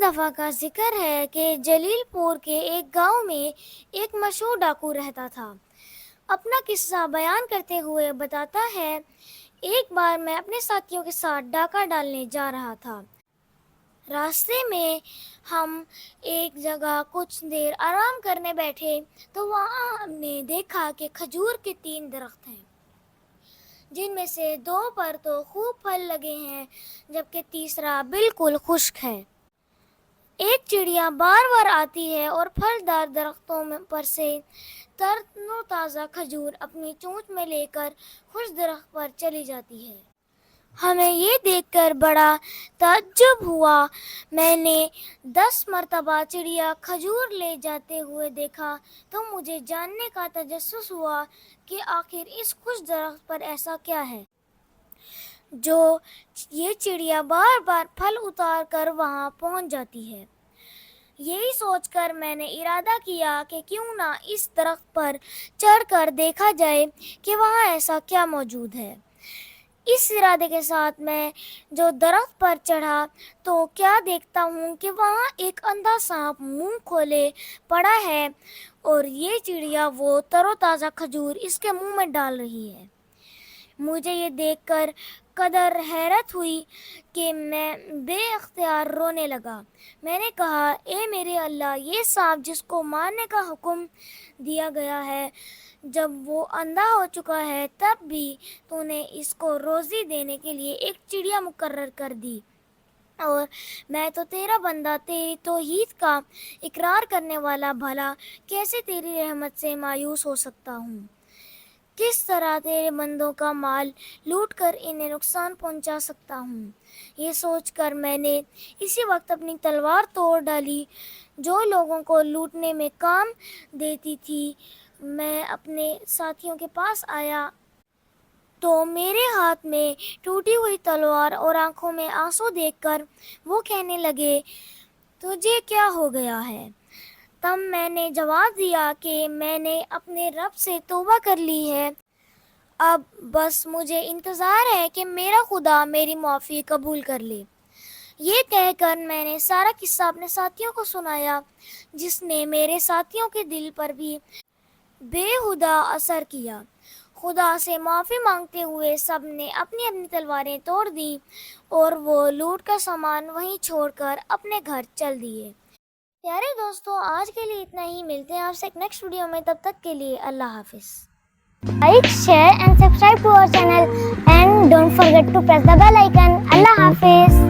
ایک دفعہ کا ذکر ہے کہ جلیل پور کے ایک گاؤں میں ایک مشہور ڈاکو رہتا تھا۔ اپنا قصہ بیان کرتے ہوئے بتاتا ہے، ایک بار میں اپنے ساتھیوں کے ساتھ ڈاکہ ڈالنے جا رہا تھا۔ راستے میں ہم ایک جگہ کچھ دیر آرام کرنے بیٹھے تو وہاں ہم نے دیکھا کہ کھجور کے 3 درخت ہیں، جن میں سے 2 پر تو خوب پھل لگے ہیں جبکہ تیسرا بالکل خشک ہے۔ ایک چڑیا بار بار آتی ہے اور پھلدار درختوں پر سے تر و تازہ کھجور اپنی چونچ میں لے کر خشک درخت پر چلی جاتی ہے۔ ہمیں یہ دیکھ کر بڑا تعجب ہوا۔ میں نے 10 مرتبہ چڑیا کھجور لے جاتے ہوئے دیکھا تو مجھے جاننے کا تجسس ہوا کہ آخر اس خشک درخت پر ایسا کیا ہے جو یہ چڑیا بار بار پھل اتار کر وہاں پہنچ جاتی ہے۔ یہی سوچ کر میں نے ارادہ کیا کہ کیوں نہ اس درخت پر چڑھ کر دیکھا جائے کہ وہاں ایسا کیا موجود ہے۔ اس ارادے کے ساتھ میں جو درخت پر چڑھا تو کیا دیکھتا ہوں کہ وہاں ایک اندھا سانپ منہ کھولے پڑا ہے اور یہ چڑیا وہ تر و تازہ کھجور اس کے منہ میں ڈال رہی ہے۔ مجھے یہ دیکھ کر قدر حیرت ہوئی کہ میں بے اختیار رونے لگا۔ میں نے کہا، اے میرے اللہ، یہ سانپ جس کو مارنے کا حکم دیا گیا ہے، جب وہ اندھا ہو چکا ہے تب بھی تو نے اس کو روزی دینے کے لیے ایک چڑیا مقرر کر دی، اور میں تو تیرا بندہ، تیری توحید کا اقرار کرنے والا، بھلا کیسے تیری رحمت سے مایوس ہو سکتا ہوں؟ کس طرح تیرے بندوں کا مال لوٹ کر انہیں نقصان پہنچا سکتا ہوں؟ یہ سوچ کر میں نے اسی وقت اپنی تلوار توڑ ڈالی جو لوگوں کو لوٹنے میں کام دیتی تھی۔ میں اپنے ساتھیوں کے پاس آیا تو میرے ہاتھ میں ٹوٹی ہوئی تلوار اور آنکھوں میں آنسو دیکھ کر وہ کہنے لگے، تجھے کیا ہو گیا ہے؟ تب میں نے جواب دیا کہ میں نے اپنے رب سے توبہ کر لی ہے، اب بس مجھے انتظار ہے کہ میرا خدا میری معافی قبول کر لے۔ یہ کہہ کر میں نے سارا قصہ اپنے ساتھیوں کو سنایا، جس نے میرے ساتھیوں کے دل پر بھی بے ہودہ اثر کیا۔ خدا سے معافی مانگتے ہوئے سب نے اپنی اپنی تلواریں توڑ دیں اور وہ لوٹ کا سامان وہیں چھوڑ کر اپنے گھر چل دیے۔ پیارے دوستو، آج کے لیے اتنا ہی، ملتے ہیں آپ سے ایک نیکسٹ ویڈیو میں، تب تک کے لیے اللہ حافظ۔ Like, share and subscribe to our channel and don't forget to press the bell icon. Allah Hafiz.